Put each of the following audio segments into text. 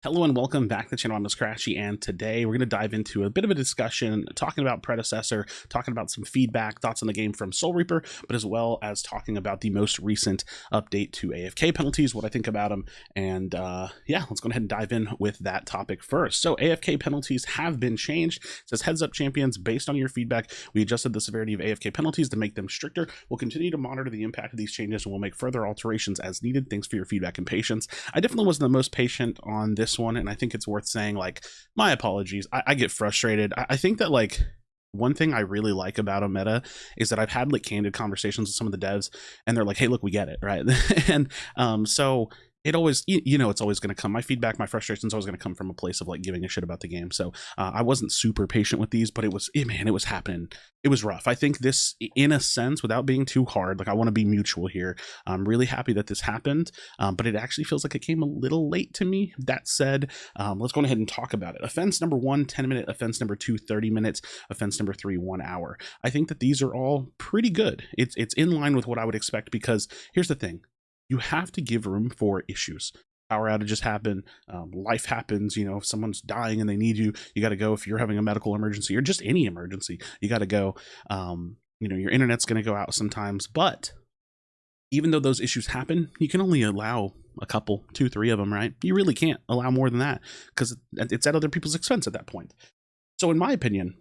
Hello and welcome back to the channel. I'm Krashy, and today we're going to dive into a bit of a discussion talking about Predecessor, talking about some feedback, thoughts on the game from Soul Reaper, but as well as talking about the most recent update to AFK penalties, what I think about them, and yeah, let's go ahead and dive in with that topic first. So AFK penalties have been changed. It says, heads up champions, based on your feedback, we adjusted the severity of AFK penalties to make them stricter. We'll continue to monitor the impact of these changes and we'll make further alterations as needed. Thanks for your feedback and patience. I definitely wasn't the most patient on this one, and I think it's worth saying, like, my apologies. I get frustrated. I think that, like, one thing I really like about a meta is that I've had like candid conversations with some of the devs, and they're like, hey, look, we get it, right? And so it always, you know, it's always going to come. My feedback, my frustration is always going to come from a place of like giving a shit about the game. So I wasn't super patient with these, but it was, man, it was happening. It was rough. I think this, in a sense, without being too hard, like I want to be mutual here. I'm really happy that this happened, but it actually feels like it came a little late to me. That said, let's go ahead and talk about it. Offense number 1, 10-minute. Offense number 2, 30 minutes. Offense number 3, 1 hour. I think that these are all pretty good. It's in line with what I would expect, because here's the thing. You have to give room for issues. Power outages happen, life happens, you know, if someone's dying and they need you, you got to go. If you're having a medical emergency or just any emergency, you got to go. You know, your internet's going to go out sometimes, but even though those issues happen, you can only allow a couple, 2, 3 of them, right? You really can't allow more than that because it's at other people's expense at that point. So in my opinion,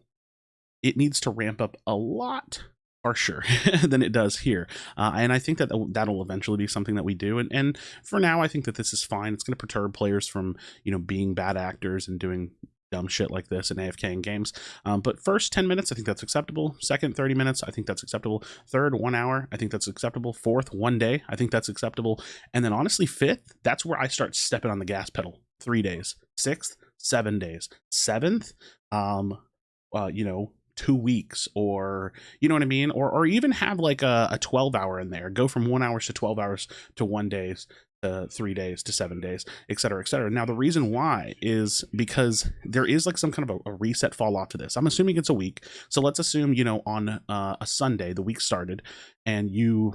it needs to ramp up a lot harsher than it does here, and I think that that'll eventually be something that we do, and for now I think that this is fine. It's going to perturb players from, you know, being bad actors and doing dumb shit like this in AFK in games, but first 10 minutes I think that's acceptable. Second 30 minutes I think that's acceptable. Third 1 hour I think that's acceptable. Fourth 1 day I think that's acceptable, and then honestly fifth, that's where I start stepping on the gas pedal. 3 days. Sixth, 7 days. Seventh, you know, 2 weeks, or you know what I mean, or even have like a 12-hour in there. Go from 1 hour to 12 hours to 1 day to 3 days to 7 days, etc., etc. Now the reason why is because there is like some kind of a reset fall off to this. I'm assuming it's a week, so let's assume, you know, on a Sunday the week started and you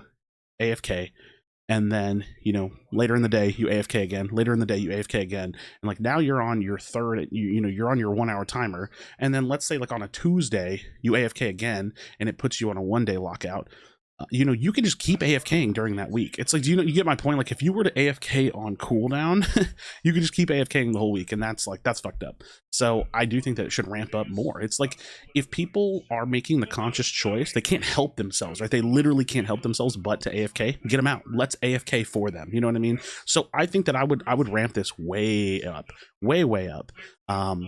AFK, and then, you know, later in the day you AFK again, later in the day you AFK again, and like now you're on your third, you know, you're on your 1 hour timer, and then let's say like on a Tuesday you AFK again and it puts you on a 1 day lockout. You know, you can just keep AFKing during that week. It's like, do you know, you get my point? Like if you were to AFK on cooldown, you could just keep AFKing the whole week, and that's like, that's fucked up. So I do think that it should ramp up more. It's like, if people are making the conscious choice, they can't help themselves, right? They literally can't help themselves but to AFK. Get them out. Let's AFK for them. You know what I mean? So I think that I would ramp this way up, way up,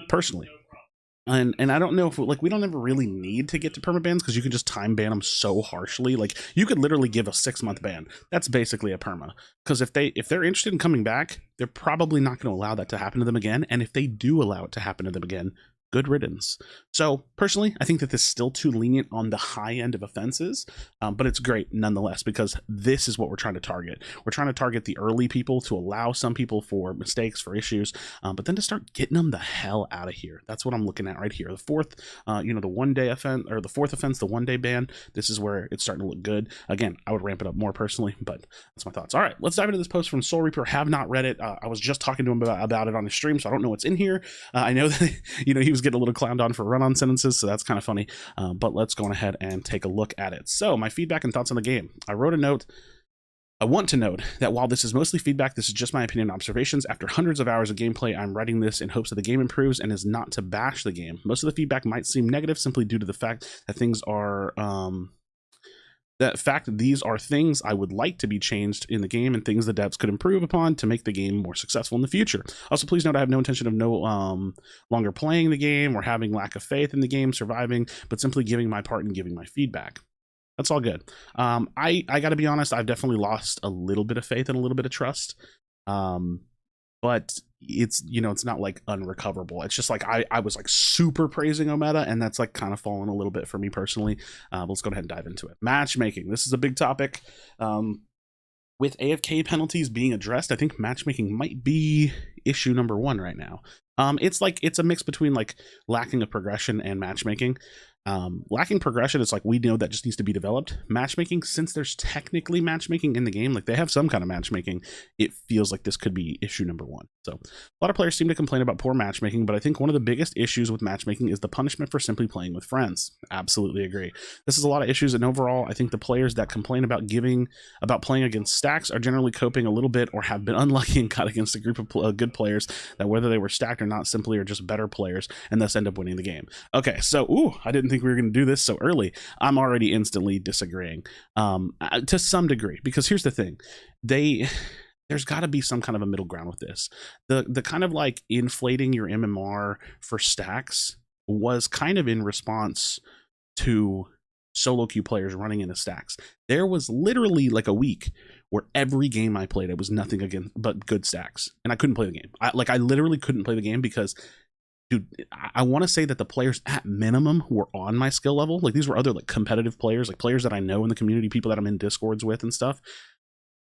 personally. And I don't know if, like, we don't ever really need to get to permabans because you can just time ban them so harshly. Like you could literally give a 6-month ban. That's basically a perma. Because if they're interested in coming back, they're probably not going to allow that to happen to them again. And if they do allow it to happen to them again, good riddance. So personally, I think that this is still too lenient on the high end of offenses, but it's great nonetheless, because this is what we're trying to target. We're trying to target the early people to allow some people for mistakes, for issues, but then to start getting them the hell out of here. That's what I'm looking at right here. The fourth, you know, the 1 day offense, or the fourth offense, the 1 day ban. This is where it's starting to look good. Again, I would ramp it up more personally, but that's my thoughts. All right, let's dive into this post from Soul Reaper. Have not read it. I was just talking to him about it on his stream, so I don't know what's in here. I know that, you know, he was getting a little clowned on for run-on sentences, so that's kind of funny, but let's go ahead and take a look at it. So my feedback and thoughts on the game. I wrote a note. I want to note that while this is mostly feedback, this is just my opinion and observations. After hundreds of hours of gameplay, I'm writing this in hopes that the game improves and is not to bash the game. Most of the feedback might seem negative simply due to the fact that things are these are things I would like to be changed in the game and things the devs could improve upon to make the game more successful in the future. Also, please note I have no intention of no longer playing the game or having lack of faith in the game surviving, but simply giving my part and giving my feedback. That's all good. I gotta be honest, I've definitely lost a little bit of faith and a little bit of trust. But it's, you know, it's not like unrecoverable. It's just like I was like super praising Ometa, and that's like kind of fallen a little bit for me personally. Let's go ahead and dive into it. Matchmaking. This is a big topic. With AFK penalties being addressed, I think matchmaking might be issue number 1 right now. It's like, it's a mix between like lacking of progression and matchmaking. Lacking progression, it's like we know that just needs to be developed. Matchmaking, since there's technically matchmaking in the game, like they have some kind of matchmaking, it feels like this could be issue number one. So a lot of players seem to complain about poor matchmaking, but I think one of the biggest issues with matchmaking is the punishment for simply playing with friends. Absolutely agree. This is a lot of issues, and overall, I think the players that complain about playing against stacks are generally coping a little bit, or have been unlucky and got against a group of good players that, whether they were stacked or not, simply are just better players and thus end up winning the game. Okay, so I didn't think we were going to do this so early. I'm already instantly disagreeing to some degree, because here's the thing: there's got to be some kind of a middle ground with this. The kind of like inflating your MMR for stacks was kind of in response to solo queue players running into stacks. There was literally like a week where every game I played, it was nothing again but good stacks, and I couldn't play the game. I literally couldn't play the game because, dude, I want to say that the players at minimum were on my skill level. Like, these were other like competitive players, like players that I know in the community, people that I'm in discords with and stuff.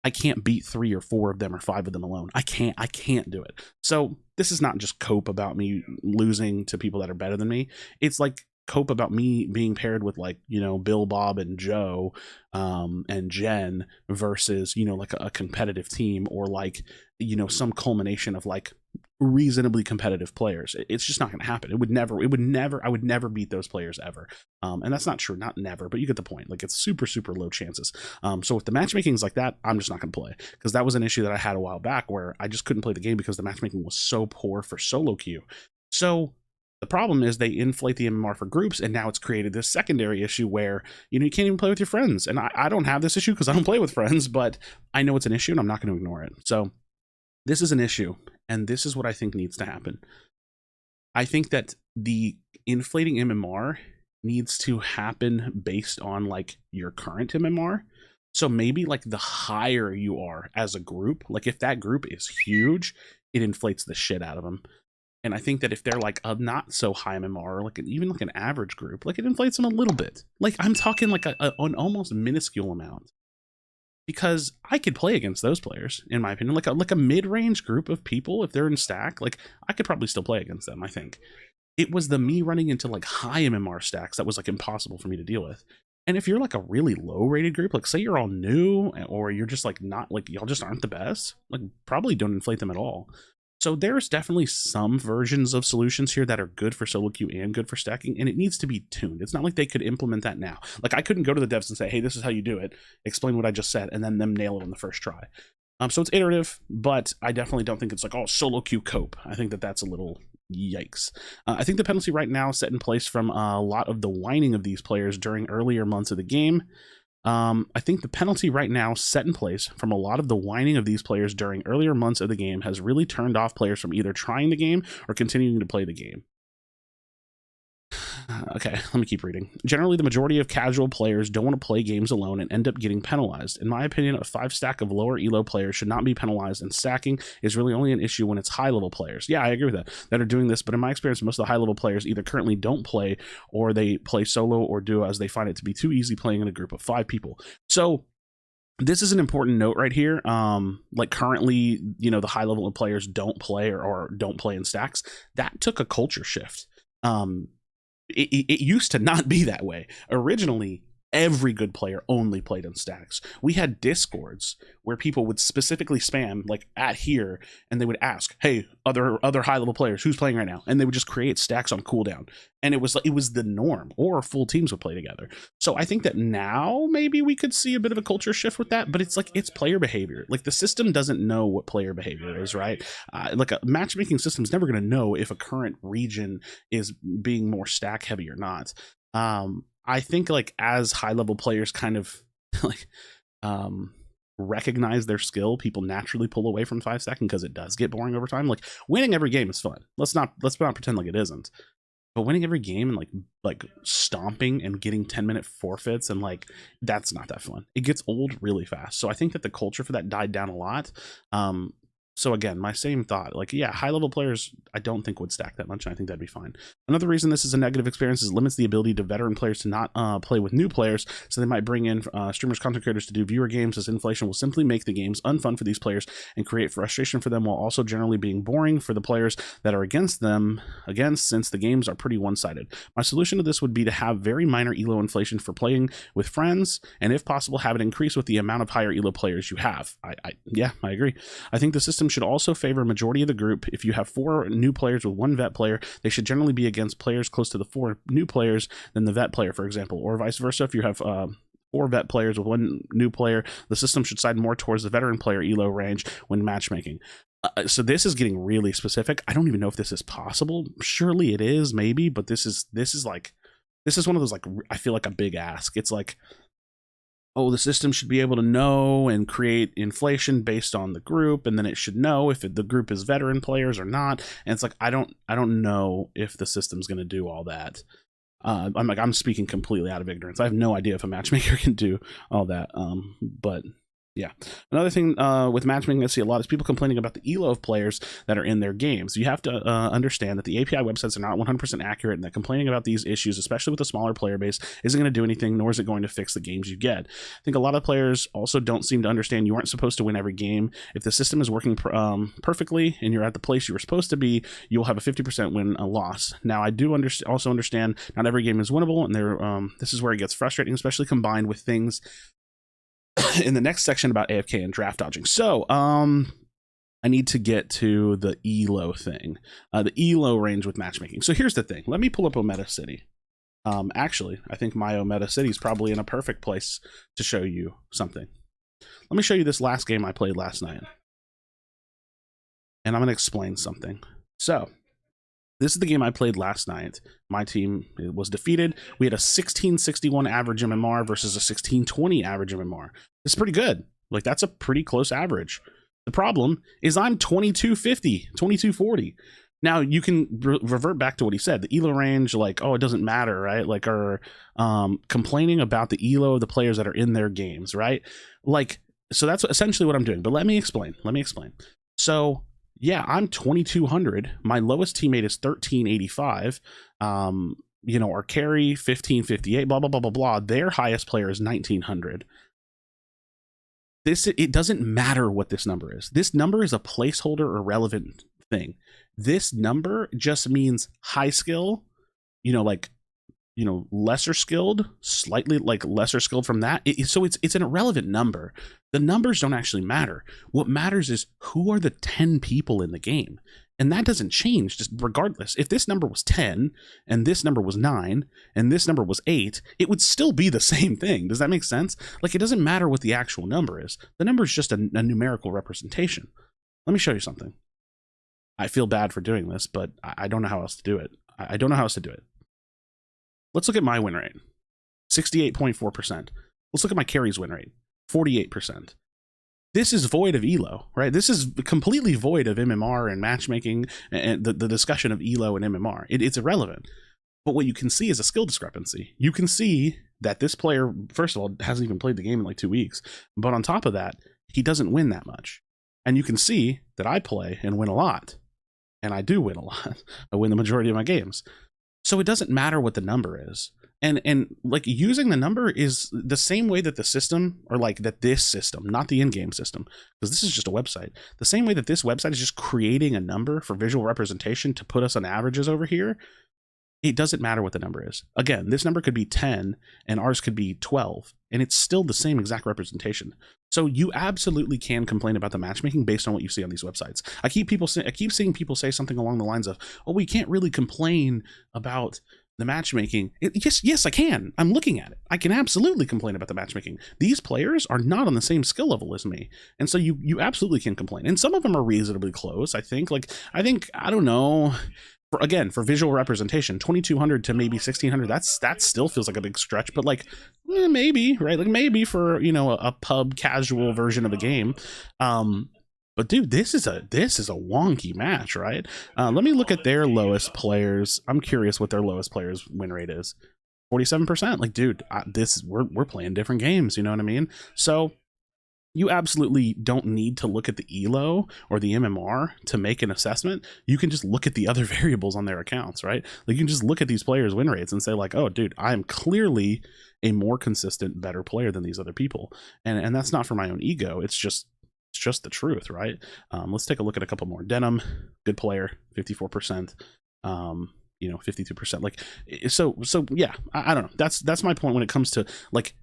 I can't beat 3 or 4 of them or 5 of them alone. I can't do it. So this is not just cope about me losing to people that are better than me. It's like cope about me being paired with, like, you know, Bill, Bob, and Joe, and Jen, versus, you know, like a competitive team, or like, you know, some culmination of like reasonably competitive players. It's just not going to happen. I would never beat those players ever. And that's not true, not never, but you get the point. Like, it's super low chances. So if the matchmaking is like that, I'm just not going to play, because that was an issue that I had a while back where I just couldn't play the game because the matchmaking was so poor for solo queue. So the problem is they inflate the MMR for groups, and now it's created this secondary issue where, you know, you can't even play with your friends. And I don't have this issue because I don't play with friends, but I know it's an issue and I'm not going to ignore it. So this is an issue, and this is what I think needs to happen. I think that the inflating MMR needs to happen based on like your current MMR. So maybe like the higher you are as a group, like if that group is huge, it inflates the shit out of them. And I think that if they're like a not so high MMR, like even like an average group, like it inflates them a little bit. Like I'm talking like an almost minuscule amount. Because I could play against those players, in my opinion, like a mid-range group of people. If they're in stack, like I could probably still play against them. I think it was the me running into like high MMR stacks that was like impossible for me to deal with. And if you're like a really low rated group, like say you're all new, or you're just like not, like y'all just aren't the best, like probably don't inflate them at all. So there's definitely some versions of solutions here that are good for solo queue and good for stacking, and it needs to be tuned. It's not like they could implement that now. Like I couldn't go to the devs and say, hey, this is how you do it, explain what I just said, and then them nail it on the first try. So it's iterative, but I definitely don't think it's like, oh, solo queue cope. I think that that's a little yikes. I think the penalty right now set in place from a lot of the whining of these players during earlier months of the game. I think the penalty right now set in place from a lot of the whining of these players during earlier months of the game has really turned off players from either trying the game or continuing to play the game. Okay, let me keep reading. Generally, the majority of casual players don't want to play games alone and end up getting penalized. In my opinion, a 5 stack of lower elo players should not be penalized, and stacking is really only an issue when it's high level players. Yeah, I agree with that are doing this, but in my experience, most of the high level players either currently don't play, or they play solo or duo as they find it to be too easy playing in a group of 5 people. So this is an important note right here. Like currently, you know, the high level players don't play or don't play in stacks. That took a culture shift. It used to not be that way. Originally, every good player only played in stacks. We had discords where people would specifically spam like at here, and they would ask, hey, other high level players, who's playing right now? And they would just create stacks on cooldown. And it was the norm, or full teams would play together. So I think that now maybe we could see a bit of a culture shift with that, but it's like, it's player behavior. Like the system doesn't know what player behavior is, right? Like a matchmaking system is never going to know if a current region is being more stack heavy or not. I think like as high level players kind of like recognize their skill, people naturally pull away from 5 stacking because it does get boring over time. Like winning every game is fun. Let's not pretend like it isn't. But winning every game and like stomping and getting 10-minute forfeits, and like that's not that fun. It gets old really fast. So I think that the culture for that died down a lot. So again, my same thought, like, yeah, high level players, I don't think would stack that much, and I think that'd be fine. Another reason this is a negative experience is it limits the ability to veteran players to not play with new players, so they might bring in streamers, content creators to do viewer games, as inflation will simply make the games unfun for these players and create frustration for them, while also generally being boring for the players that are against them, since the games are pretty one-sided. My solution to this would be to have very minor elo inflation for playing with friends, and if possible, have it increase with the amount of higher elo players you have. Yeah, I agree. I think the system should also favor a majority of the group. If you have 4 new players with 1 vet player, they should generally be against players close to the 4 new players than the vet player, for example, or vice versa. If you have 4 vet players with 1 new player, the system should side more towards the veteran player elo range when matchmaking. So this is getting really specific. I don't even know if this is possible. Surely it is, maybe, but this is one of those, like, I feel like a big ask. It's like, oh, the system should be able to know and create inflation based on the group, and then it should know if the group is veteran players or not. And it's like, I don't know if the system's going to do all that. I'm speaking completely out of ignorance. I have no idea if a matchmaker can do all that. But yeah. Another thing with matchmaking I see a lot is people complaining about the elo of players that are in their games. You have to understand that the API websites are not 100% accurate, and that complaining about these issues, especially with a smaller player base, isn't going to do anything, nor is it going to fix the games you get. I think a lot of players also don't seem to understand you aren't supposed to win every game. If the system is working perfectly and you're at the place you were supposed to be, you'll have a 50% win a loss. Now, I do also understand not every game is winnable, and this is where it gets frustrating, especially combined with things in the next section about AFK and draft dodging. So, I need to get to the elo thing, the elo range with matchmaking. So here's the thing. Let me pull up Ometa City. Actually, I think my Ometa City is probably in a perfect place to show you something. Let me show you this last game I played last night, and I'm going to explain something. So, this is the game I played last night. My team was defeated. We had a 1661 average MMR versus a 1620 average MMR. It's pretty good. Like, that's a pretty close average. The problem is I'm 2250, 2240. Now, you can revert back to what he said. The elo range, like, oh, it doesn't matter, right? Like, are complaining about the elo of the players that are in their games, right? Like, so that's essentially what I'm doing. But let me explain. So, yeah, I'm 2200. My lowest teammate is 1385. Our carry 1558, blah, blah, blah, blah, blah. Their highest player is 1900. It doesn't matter what this number is. This number is a placeholder, irrelevant thing. This number just means high skill, lesser skilled, slightly like lesser skilled from that. So it's an irrelevant number. The numbers don't actually matter. What matters is who are the 10 people in the game. And that doesn't change just regardless. If this number was 10 and this number was 9 and this number was 8, it would still be the same thing. Does that make sense? Like, it doesn't matter what the actual number is. The number is just a numerical representation. Let me show you something. I feel bad for doing this, but I don't know how else to do it. I don't know how else to do it. Let's look at my win rate, 68.4%. Let's look at my carries win rate, 48%. This is void of elo, right? This is completely void of MMR and matchmaking and the discussion of elo and MMR. It's irrelevant. But what you can see is a skill discrepancy. You can see that this player, first of all, hasn't even played the game in like 2 weeks. But on top of that, he doesn't win that much. And you can see that I play and win a lot. And I do win a lot. I win the majority of my games. So it doesn't matter what the number is. And like, using the number is the same way that the system, or like that this system, not the in-game system, because this is just a website. The same way that this website is just creating a number for visual representation to put us on averages over here. It doesn't matter what the number is. Again, this number could be 10 and ours could be 12, and it's still the same exact representation. So you absolutely can complain about the matchmaking based on what you see on these websites. I keep seeing people say something along the lines of, "Oh, we can't really complain about the matchmaking." Yes, I can. I'm looking at it. I can absolutely complain about the matchmaking. These players are not on the same skill level as me, and so you absolutely can complain. And some of them are reasonably close. I think I don't know. For visual representation, 2200 to maybe 1600, that still feels like a big stretch, but like, maybe, right? Like, maybe for a pub casual version of a game. But dude, this is a wonky match, right? Let me look at their lowest players. I'm curious what their lowest players win rate is. 47%. Like, dude, we're playing different games. You know what I mean? So you absolutely don't need to look at the elo or the MMR to make an assessment. You can just look at the other variables on their accounts, right? Like, you can just look at these players' win rates and say like, oh dude, I am clearly a more consistent, better player than these other people. And that's not for my own ego. It's just the truth, right? Let's take a look at a couple more. Denim, good player, 54%. 52%. Like, so yeah, I don't know. That's my point when it comes to, like,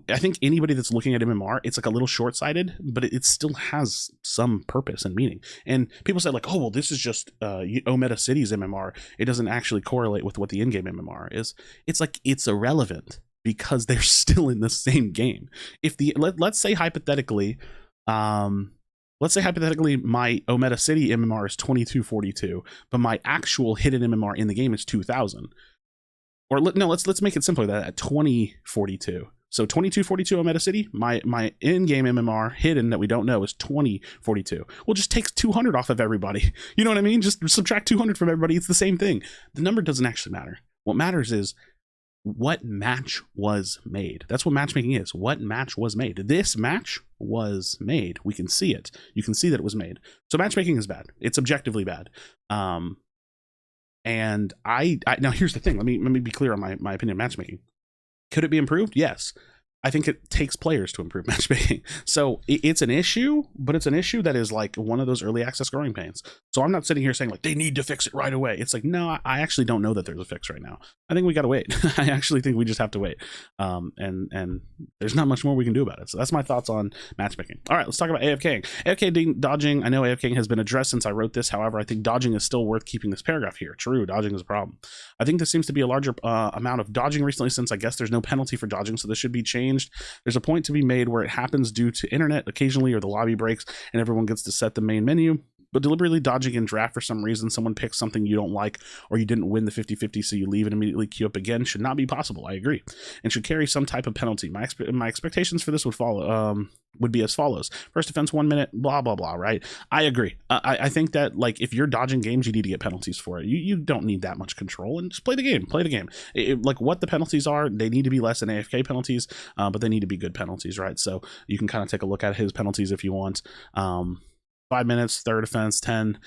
I think anybody that's looking at MMR, it's like a little short-sighted, but it still has some purpose and meaning. And people say like, oh well, this is just Ometa City's MMR. It doesn't actually correlate with what the in-game MMR is. It's like, it's irrelevant because they're still in the same game. If the let's say hypothetically, my Ometa City MMR is 2242, but my actual hidden MMR in the game is 2000. Or no, let's make it simpler, that at 2042. So 2242 Ometa City, my in-game MMR hidden that we don't know is 2042. Well, just take 200 off of everybody. You know what I mean? Just subtract 200 from everybody. It's the same thing. The number doesn't actually matter. What matters is what match was made. That's what matchmaking is. What match was made? This match was made. We can see it. You can see that it was made. So matchmaking is bad. It's objectively bad. And I now here's the thing. Let me be clear on my opinion of matchmaking. Could it be improved? Yes. I think it takes players to improve matchmaking. So it's an issue, but it's an issue that is like one of those early access growing pains. So I'm not sitting here saying like they need to fix it right away. It's like, no, I actually don't know that there's a fix right now. I think we got to wait. I actually think we just have to wait. And there's not much more we can do about it. So that's my thoughts on matchmaking. All right, let's talk about AFKing. AFK dodging. I know AFKing has been addressed since I wrote this. However, I think dodging is still worth keeping this paragraph here. True, dodging is a problem. I think there seems to be a larger amount of dodging recently, since I guess there's no penalty for dodging. So this should be changed. There's a point to be made where it happens due to internet occasionally, or the lobby breaks and everyone gets to set the main menu. But deliberately dodging in draft for some reason, someone picks something you don't like, or you didn't win the 50-50, so you leave and immediately queue up again, should not be possible. I agree, and should carry some type of penalty. My expectations for this would be as follows: first offense 1 minute, blah blah blah. Right? I agree. I think that, like, if you're dodging games, you need to get penalties for it. You don't need that much control, and just play the game. Play the game. Like, what the penalties are, they need to be less than AFK penalties, but they need to be good penalties, right? So you can kind of take a look at his penalties if you want. 5 minutes, third offense 10,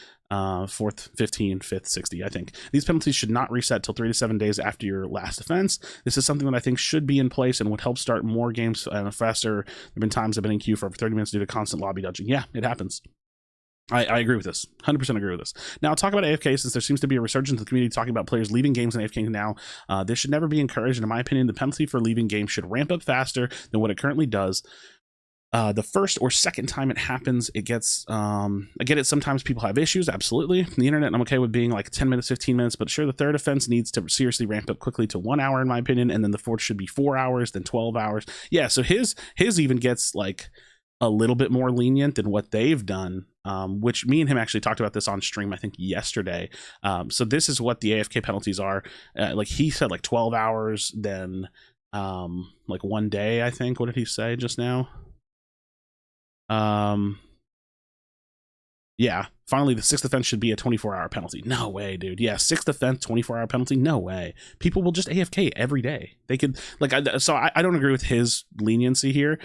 fourth 15, fifth 60. I think these penalties should not reset till 3 to 7 days after your last offense. This is something that I think should be in place and would help start more games faster. There have been times I've been in queue for over 30 minutes due to constant lobby dodging. Yeah, it happens. I agree with this. 100% agree with this. Now, I'll talk about AFK, since there seems to be a resurgence in the community talking about players leaving games in AFK now. This should never be encouraged. And in my opinion, the penalty for leaving games should ramp up faster than what it currently does. The first or second time it happens, it gets, I get it, sometimes people have issues, absolutely. The internet, I'm okay with being like 10 minutes, 15 minutes, but sure, the third offense needs to seriously ramp up quickly to 1 hour, in my opinion, and then the fourth should be 4 hours, then 12 hours. Yeah, so his even gets like a little bit more lenient than what they've done, which me and him actually talked about this on stream, I think yesterday. So this is what the AFK penalties are. Like, he said like 12 hours, then like 1 day, I think. What did he say just now? Yeah, finally the sixth offense should be a 24-hour penalty. No way, dude. Yeah, sixth offense, 24-hour penalty. No way. People will just AFK every day. They could, like, so I don't agree with his leniency here.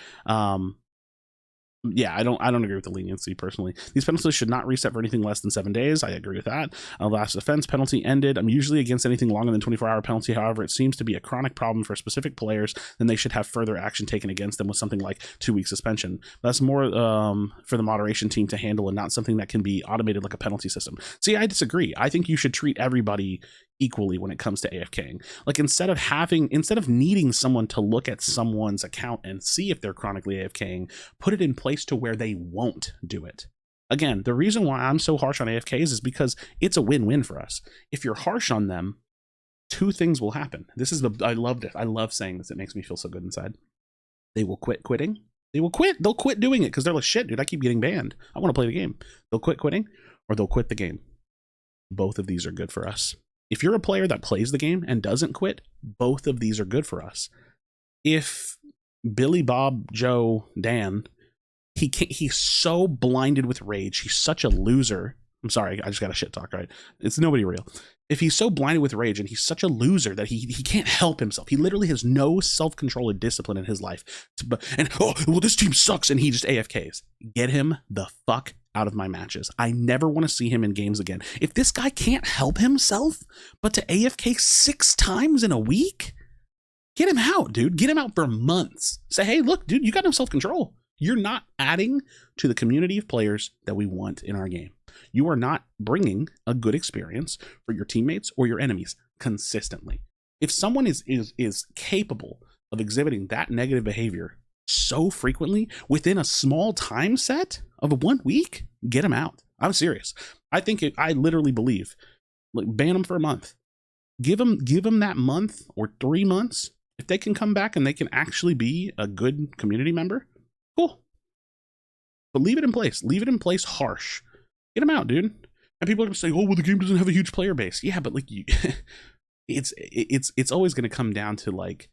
Yeah, I don't agree with the leniency personally. These penalties should not reset for anything less than 7 days. I agree with that. Last offense penalty ended. I'm usually against anything longer than 24-hour penalty. However, it seems to be a chronic problem for specific players. Then they should have further action taken against them with something like 2-week suspension. That's more for the moderation team to handle, and not something that can be automated like a penalty system. See, I disagree. I think you should treat everybody equally when it comes to AFKing. Like, instead of needing someone to look at someone's account and see if they're chronically AFKing, put it in place to where they won't do it. Again, the reason why I'm so harsh on AFKs is because it's a win-win for us. If you're harsh on them, two things will happen. I loved it. I love saying this. It makes me feel so good inside. They will quit quitting. They'll quit doing it because they're like, shit, dude, I keep getting banned. I want to play the game. They'll quit quitting, or they'll quit the game. Both of these are good for us. If you're a player that plays the game and doesn't quit, both of these are good for us. If Billy, Bob, Joe, Dan, he's so blinded with rage, he's such a loser I'm sorry, I just got a shit talk, right? It's nobody real. If he's so blinded with rage and he's such a loser that he can't help himself, he literally has no self-control or discipline in his life. And, oh, well, this team sucks, and he just AFKs. Get him the fuck out of my matches. I never want to see him in games again. If this guy can't help himself but to AFK 6 times in a week, get him out, dude. Get him out for months. Say, hey, look, dude, you got no self-control. You're not adding to the community of players that we want in our game. You are not bringing a good experience for your teammates or your enemies consistently. If someone is capable of exhibiting that negative behavior so frequently within a small time set of 1 week, get them out. I'm serious. I literally believe, like, ban them for a month. Give them that month or 3 months. If they can come back and they can actually be a good community member, cool. But leave it in place. Leave it in place harsh. Get them out, dude. And people are going to say, oh, well, the game doesn't have a huge player base. Yeah, but like, it's always going to come down to like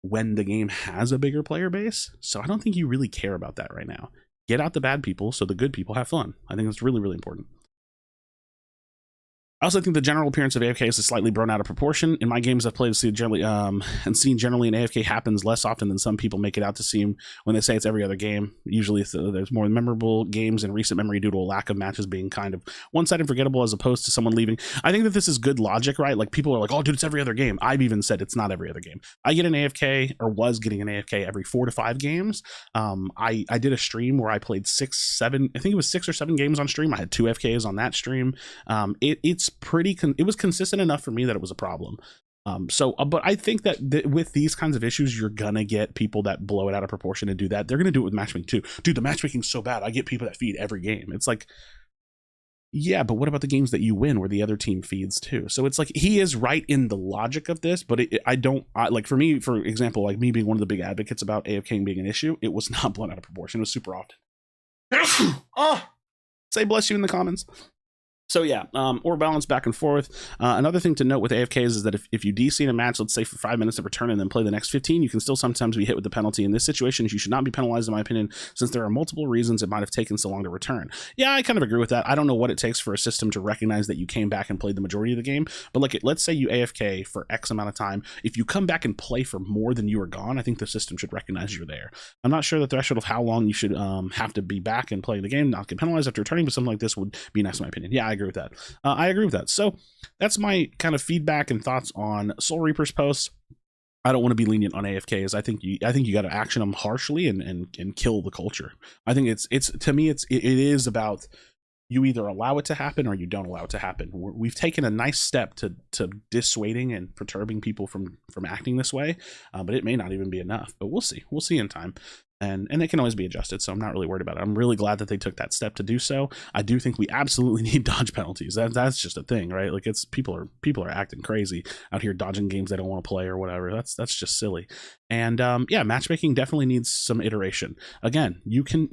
when the game has a bigger player base. So I don't think you really care about that right now. Get out the bad people so the good people have fun. I think that's really, really important. I also think the general appearance of AFK is slightly blown out of proportion. In my games I've played, generally an AFK happens less often than some people make it out to seem when they say it's every other game. Usually there's more memorable games in recent memory due to a lack of matches being kind of one-sided and forgettable as opposed to someone leaving. I think that this is good logic, right? Like, people are like, oh, dude, it's every other game. I've even said it's not every other game. I get an AFK, or was getting an AFK every 4 to 5 games. I did a stream where I played 6 or 7 games on stream. I had 2 FKs on that stream. It was consistent enough for me that it was a problem. But I think that with these kinds of issues, you're gonna get people that blow it out of proportion and do that. They're gonna do it with matchmaking too. Dude, the matchmaking's so bad. I get people that feed every game. It's like, yeah, but what about the games that you win where the other team feeds too? So it's like, he is right in the logic of this, but like, for me, for example, like me being one of the big advocates about AFKing being an issue, it was not blown out of proportion. It was super often. Oh, say bless you in the comments. So yeah, or balance back and forth. Another thing to note with AFKs is that if you DC in a match, let's say for 5 minutes of return and then play the next 15, you can still sometimes be hit with the penalty. In this situation, you should not be penalized, in my opinion, since there are multiple reasons it might have taken so long to return. Yeah, I kind of agree with that. I don't know what it takes for a system to recognize that you came back and played the majority of the game, but like, let's say you AFK for X amount of time. If you come back and play for more than you were gone, I think the system should recognize you're there. I'm not sure the threshold of how long you should have to be back and play the game, not get penalized after returning, but something like this would be nice, in my opinion. Yeah, I agree with that. I agree with that. So that's my kind of feedback and thoughts on Soul Reaper's posts. I don't want to be lenient on AFKs. I think you got to action them harshly and kill the culture. I think to me it is about, you either allow it to happen or you don't allow it to happen. We've taken a nice step to dissuading and perturbing people from acting this way, but it may not even be enough. But we'll see. We'll see in time. And it can always be adjusted, so I'm not really worried about it. I'm really glad that they took that step to do so. I do think we absolutely need dodge penalties. That's just a thing, right? Like, it's people are acting crazy out here dodging games they don't want to play or whatever. That's just silly. And yeah, matchmaking definitely needs some iteration. Again, you can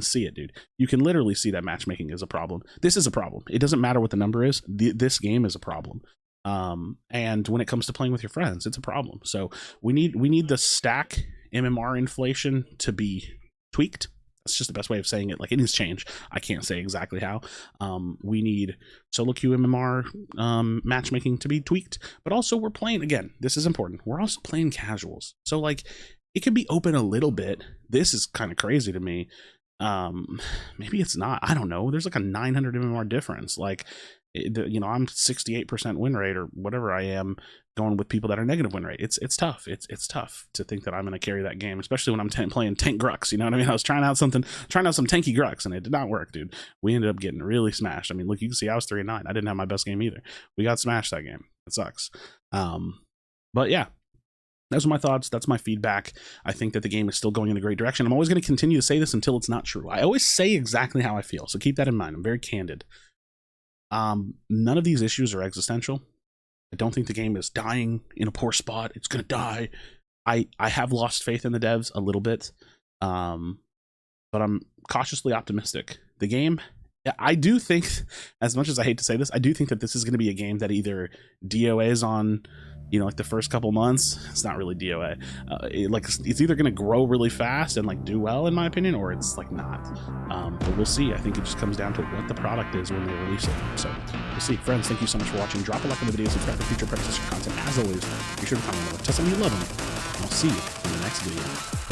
see it, dude. You can literally see that matchmaking is a problem. This is a problem. It doesn't matter what the number is. This game is a problem. And when it comes to playing with your friends, it's a problem. So we need the stack MMR inflation to be tweaked. That's just the best way of saying it. Like, it needs change. I can't say exactly how. We need solo queue MMR matchmaking to be tweaked, but also we're playing, again, this is important, we're also playing casuals. So like, it could be open a little bit. This is kind of crazy to me. Maybe it's not. I don't know. There's like a 900 MMR difference. Like, I'm 68% win rate or whatever I am, going with people that are negative win rate. It's tough. It's tough to think that I'm going to carry that game, especially when I'm playing tank Grux. You know what I mean? I was trying out some tanky Grux, and it did not work, dude. We ended up getting really smashed. I mean, look, you can see I was 3-9. I didn't have my best game either. We got smashed that game. It sucks. But yeah. Those are my thoughts. That's my feedback. I think that the game is still going in a great direction. I'm always going to continue to say this until it's not true. I always say exactly how I feel, so keep that in mind. I'm very candid. None of these issues are existential. I don't think the game is dying in a poor spot. It's gonna die. I have lost faith in the devs a little bit, but I'm cautiously optimistic. The game, I do think, as much as I hate to say this, I do think that this is going to be a game that either DOAs on you know, like the first couple months, it's not really DOA. It's either going to grow really fast and like do well, in my opinion, or it's like not. But we'll see. I think it just comes down to what the product is when they release it. So we'll see. Friends, thank you so much for watching. Drop a like on the video, subscribe for future Predecessor content. As always, be sure to comment below. Tell somebody you love them. And I'll see you in the next video.